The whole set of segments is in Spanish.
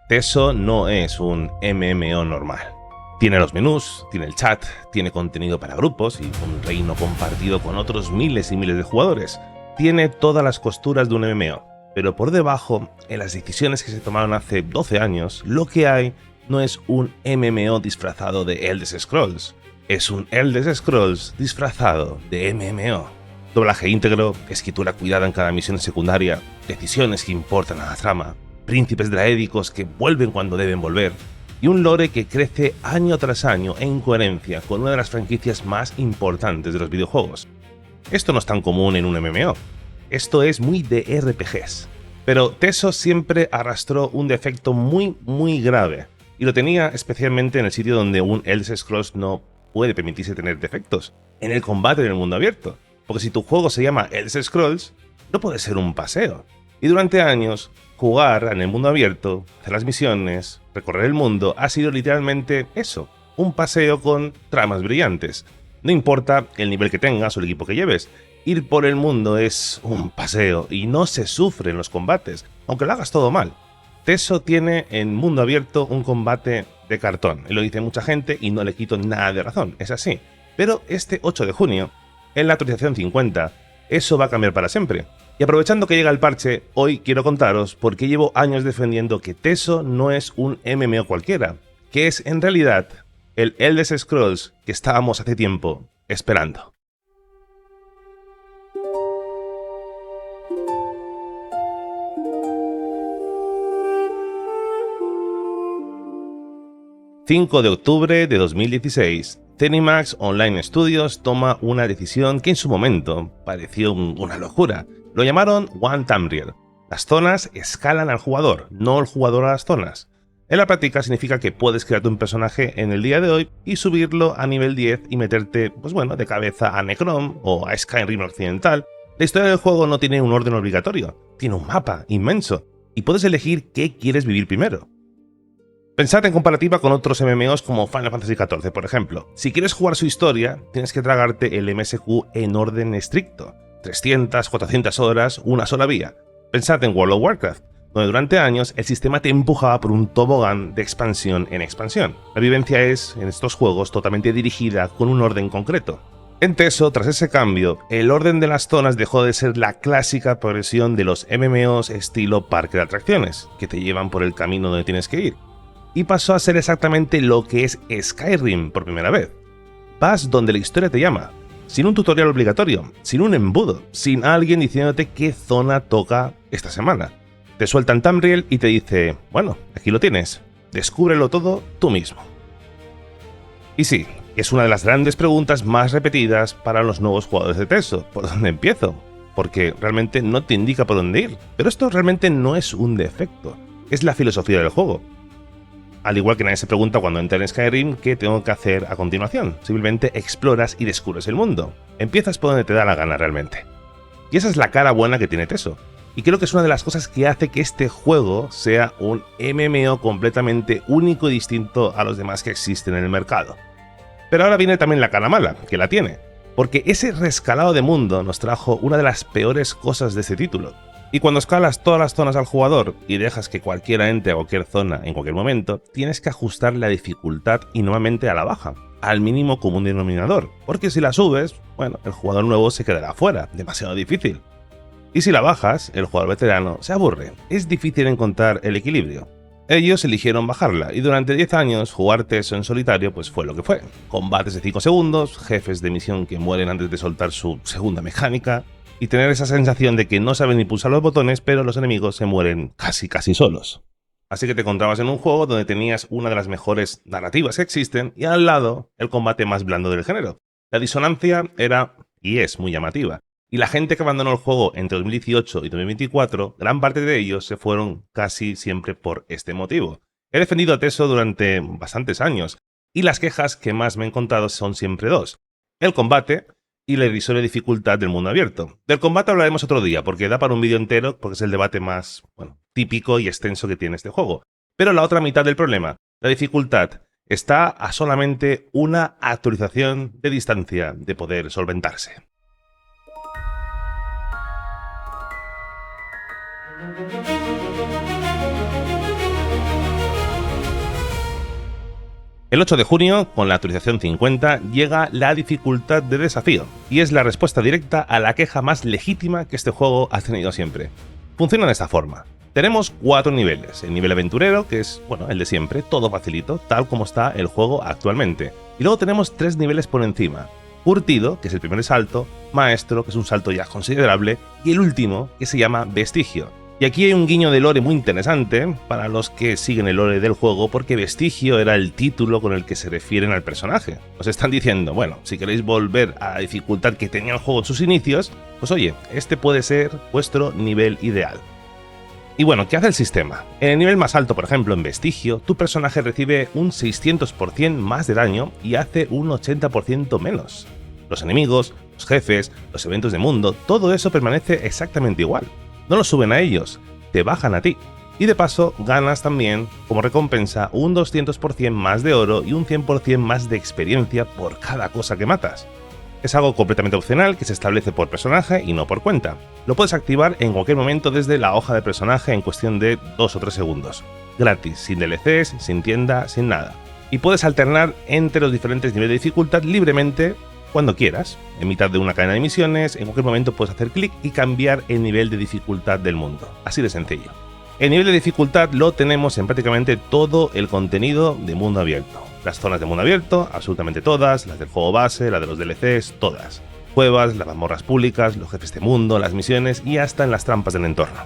Teso no es un MMO normal. Tiene los menús, tiene el chat, tiene contenido para grupos y un reino compartido con otros miles y miles de jugadores. Tiene todas las costuras de un MMO, pero por debajo, en las decisiones que se tomaron hace 12 años, lo que hay no es un MMO disfrazado de Elder Scrolls, es un Elder Scrolls disfrazado de MMO. Doblaje íntegro, escritura cuidada en cada misión secundaria, decisiones que importan a la trama, príncipes draédicos que vuelven cuando deben volver, y un lore que crece año tras año en coherencia con una de las franquicias más importantes de los videojuegos. Esto no es tan común en un MMO, esto es muy de RPGs. Pero Teso siempre arrastró un defecto muy grave, y lo tenía especialmente en el sitio donde un Elder Scrolls no puede permitirse tener defectos, en el combate en el mundo abierto. Porque si tu juego se llama Elder Scrolls, no puede ser un paseo. Y durante años, jugar en el mundo abierto, hacer las misiones, recorrer el mundo, ha sido literalmente eso, un paseo con tramas brillantes. No importa el nivel que tengas o el equipo que lleves, ir por el mundo es un paseo y no se sufre en los combates, aunque lo hagas todo mal. Teso tiene en mundo abierto un combate de cartón, y lo dice mucha gente y no le quito nada de razón, es así. Pero este 8 de junio, en la actualización 50, eso va a cambiar para siempre. Y aprovechando que llega el parche, hoy quiero contaros por qué llevo años defendiendo que Teso no es un MMO cualquiera, que es en realidad el Elder Scrolls que estábamos hace tiempo esperando. ...5 de octubre de 2016... ZeniMax Online Studios toma una decisión que en su momento pareció una locura. Lo llamaron One Tamriel. Las zonas escalan al jugador, no el jugador a las zonas. En la práctica significa que puedes crearte un personaje en el día de hoy y subirlo a nivel 10 y meterte, pues bueno, de cabeza a Necrom o a Skyrim Occidental. La historia del juego no tiene un orden obligatorio, tiene un mapa inmenso y puedes elegir qué quieres vivir primero. Pensad en comparativa con otros MMOs como Final Fantasy XIV, por ejemplo. Si quieres jugar su historia, tienes que tragarte el MSQ en orden estricto. 300, 400 horas, una sola vía. Pensad en World of Warcraft, donde durante años el sistema te empujaba por un tobogán de expansión en expansión. La vivencia es, en estos juegos, totalmente dirigida con un orden concreto. En Teso, tras ese cambio, el orden de las zonas dejó de ser la clásica progresión de los MMOs estilo parque de atracciones, que te llevan por el camino donde tienes que ir, y pasó a ser exactamente lo que es Skyrim por primera vez. Vas donde la historia te llama, sin un tutorial obligatorio, sin un embudo, sin alguien diciéndote qué zona toca esta semana. Te sueltan Tamriel y te dice, bueno, aquí lo tienes, descúbrelo todo tú mismo. Y sí, es una de las grandes preguntas más repetidas para los nuevos jugadores de Teso, ¿por dónde empiezo? Porque realmente no te indica por dónde ir, pero esto realmente no es un defecto, es la filosofía del juego. Al igual que nadie se pregunta cuando entra en Skyrim qué tengo que hacer a continuación, simplemente exploras y descubres el mundo. Empiezas por donde te da la gana realmente. Y esa es la cara buena que tiene Teso. Y creo que es una de las cosas que hace que este juego sea un MMO completamente único y distinto a los demás que existen en el mercado. Pero ahora viene también la cara mala, que la tiene, porque ese rescalado de mundo nos trajo una de las peores cosas de este título. Y cuando escalas todas las zonas al jugador y dejas que cualquiera entre a cualquier zona en cualquier momento, tienes que ajustar la dificultad y nuevamente a la baja, al mínimo común denominador, porque si la subes, bueno, el jugador nuevo se quedará fuera, demasiado difícil. Y si la bajas, el jugador veterano se aburre, es difícil encontrar el equilibrio. Ellos eligieron bajarla y durante 10 años jugar Teso en solitario pues fue lo que fue. Combates de 5 segundos, jefes de misión que mueren antes de soltar su segunda mecánica, y tener esa sensación de que no saben ni pulsar los botones, pero los enemigos se mueren casi solos. Así que te encontrabas en un juego donde tenías una de las mejores narrativas que existen y al lado el combate más blando del género. La disonancia era y es muy llamativa. Y la gente que abandonó el juego entre 2018 y 2024, gran parte de ellos se fueron casi siempre por este motivo. He defendido a Teso durante bastantes años y las quejas que más me he encontrado son siempre dos: el combate y la irrisoria dificultad del mundo abierto. Del combate hablaremos otro día, porque da para un vídeo entero, porque es el debate más, típico y extenso que tiene este juego. Pero la otra mitad del problema, la dificultad, está a solamente una actualización de distancia de poder solventarse. El 8 de junio, con la actualización 50, llega la dificultad de desafío, y es la respuesta directa a la queja más legítima que este juego ha tenido siempre. Funciona de esta forma. Tenemos 4 niveles. El nivel aventurero, que es, bueno, el de siempre, todo facilito, tal como está el juego actualmente. Y luego tenemos 3 niveles por encima. Curtido, que es el primer salto, Maestro, que es un salto ya considerable, y el último, que se llama Vestigio. Y aquí hay un guiño de lore muy interesante para los que siguen el lore del juego, porque Vestigio era el título con el que se refieren al personaje. Os están diciendo, bueno, si queréis volver a la dificultad que tenía el juego en sus inicios, pues oye, este puede ser vuestro nivel ideal. Y bueno, ¿qué hace el sistema? En el nivel más alto, por ejemplo, en Vestigio, tu personaje recibe un 600% más de daño y hace un 80% menos. Los enemigos, los jefes, los eventos de mundo, todo eso permanece exactamente igual. No lo suben a ellos, te bajan a ti. Y de paso, ganas también, como recompensa, un 200% más de oro y un 100% más de experiencia por cada cosa que matas. Es algo completamente opcional que se establece por personaje y no por cuenta. Lo puedes activar en cualquier momento desde la hoja de personaje en cuestión de 2 o 3 segundos. Gratis, sin DLCs, sin tienda, sin nada. Y puedes alternar entre los diferentes niveles de dificultad libremente cuando quieras. En mitad de una cadena de misiones, en cualquier momento puedes hacer clic y cambiar el nivel de dificultad del mundo. Así de sencillo. El nivel de dificultad lo tenemos en prácticamente todo el contenido de mundo abierto. Las zonas de mundo abierto, absolutamente todas, las del juego base, las de los DLCs, todas. Cuevas, las mazmorras públicas, los jefes de mundo, las misiones y hasta en las trampas del entorno.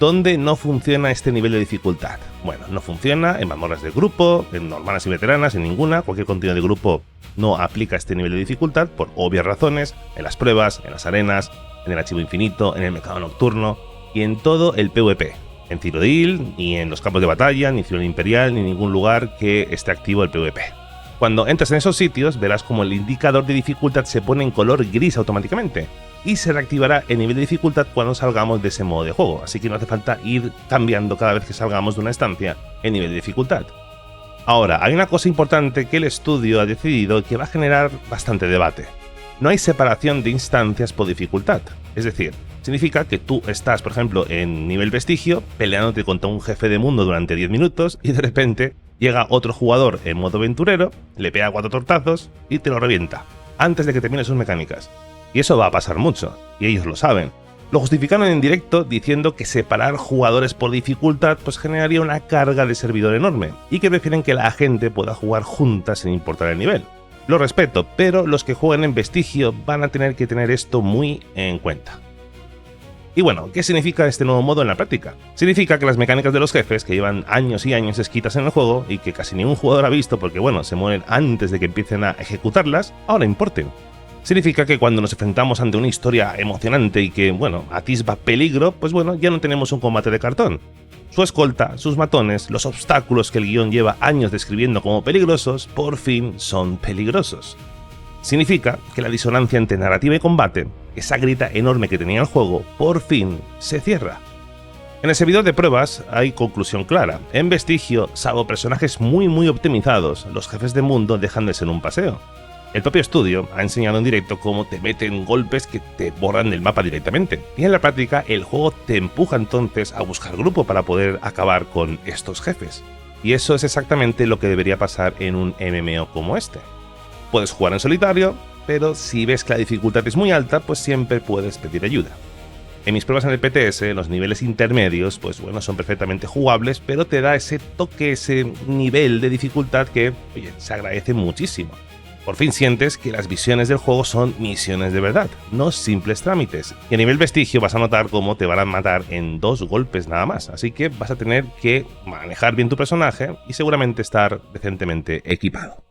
¿Dónde no funciona este nivel de dificultad? Bueno, no funciona en mazmorras de grupo, en normales y veteranas, en ninguna. Cualquier contenido de grupo no aplica este nivel de dificultad por obvias razones, en las pruebas, en las arenas, en el archivo infinito, en el mercado nocturno y en todo el PvP. En Cyrodiil, ni en los campos de batalla, ni Ciudad Imperial, ni en ningún lugar que esté activo el PvP. Cuando entres en esos sitios, verás como el indicador de dificultad se pone en color gris automáticamente, y se reactivará el nivel de dificultad cuando salgamos de ese modo de juego, así que no hace falta ir cambiando cada vez que salgamos de una estancia el nivel de dificultad. Ahora, hay una cosa importante que el estudio ha decidido y que va a generar bastante debate. No hay separación de instancias por dificultad, es decir, significa que tú estás, por ejemplo, en nivel Vestigio, peleándote contra un jefe de mundo durante 10 minutos y de repente llega otro jugador en modo aventurero, le pega 4 tortazos y te lo revienta, antes de que termine sus mecánicas. Y eso va a pasar mucho, y ellos lo saben. Lo justificaron en directo diciendo que separar jugadores por dificultad pues generaría una carga de servidor enorme, y que prefieren que la gente pueda jugar juntas sin importar el nivel. Lo respeto, pero los que jueguen en Vestigio van a tener que tener esto muy en cuenta. Y bueno, ¿qué significa este nuevo modo en la práctica? Significa que las mecánicas de los jefes, que llevan años y años escritas en el juego y que casi ningún jugador ha visto porque bueno, se mueren antes de que empiecen a ejecutarlas, ahora importen. Significa que cuando nos enfrentamos ante una historia emocionante y que, bueno, atisba peligro, pues bueno, ya no tenemos un combate de cartón. Su escolta, sus matones, los obstáculos que el guión lleva años describiendo como peligrosos, por fin son peligrosos. Significa que la disonancia entre narrativa y combate, esa grita enorme que tenía el juego, por fin se cierra. En el servidor de pruebas hay conclusión clara. En Vestigio, salvo personajes muy optimizados, los jefes de mundo dejan de ser un paseo. El propio estudio ha enseñado en directo cómo te meten golpes que te borran del mapa directamente. Y en la práctica, el juego te empuja entonces a buscar grupo para poder acabar con estos jefes. Y eso es exactamente lo que debería pasar en un MMO como este. Puedes jugar en solitario, pero si ves que la dificultad es muy alta, pues siempre puedes pedir ayuda. En mis pruebas en el PTS, los niveles intermedios, pues bueno, son perfectamente jugables, pero te da ese toque, ese nivel de dificultad que, oye, se agradece muchísimo. Por fin sientes que las misiones del juego son misiones de verdad, no simples trámites. Y a nivel Vestigio vas a notar cómo te van a matar en 2 golpes nada más, así que vas a tener que manejar bien tu personaje y seguramente estar decentemente equipado.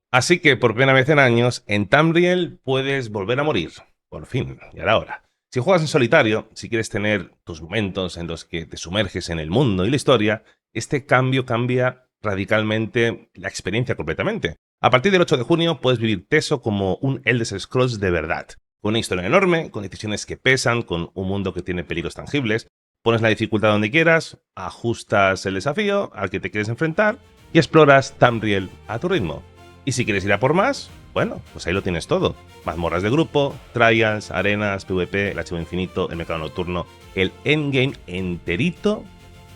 Así que por primera vez en años, en Tamriel puedes volver a morir. Por fin, ya era hora. Si juegas en solitario, si quieres tener tus momentos en los que te sumerges en el mundo y la historia, este cambio cambia radicalmente la experiencia completamente. A partir del 8 de junio puedes vivir Teso como un Elder Scrolls de verdad. Con una historia enorme, con decisiones que pesan, con un mundo que tiene peligros tangibles. Pones la dificultad donde quieras, ajustas el desafío al que te quieres enfrentar y exploras Tamriel a tu ritmo. Y si quieres ir a por más, bueno, pues ahí lo tienes todo. Mazmorras de grupo, trials, arenas, PvP, el archivo infinito, el mercado nocturno, el endgame enterito,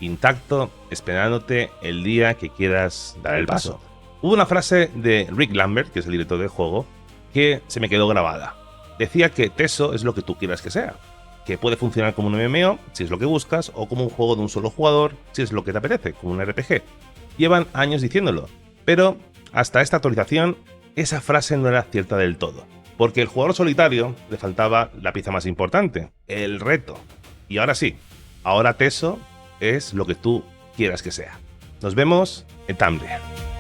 intacto, esperándote el día que quieras dar el paso. Hubo una frase de Rick Lambert, que es el director del juego, que se me quedó grabada. Decía que Teso es lo que tú quieras que sea, que puede funcionar como un MMO, si es lo que buscas, o como un juego de un solo jugador, si es lo que te apetece, como un RPG. Llevan años diciéndolo, pero hasta esta actualización, esa frase no era cierta del todo, porque al jugador solitario le faltaba la pieza más importante, el reto. Y ahora sí, ahora Teso es lo que tú quieras que sea. Nos vemos en Tumblr.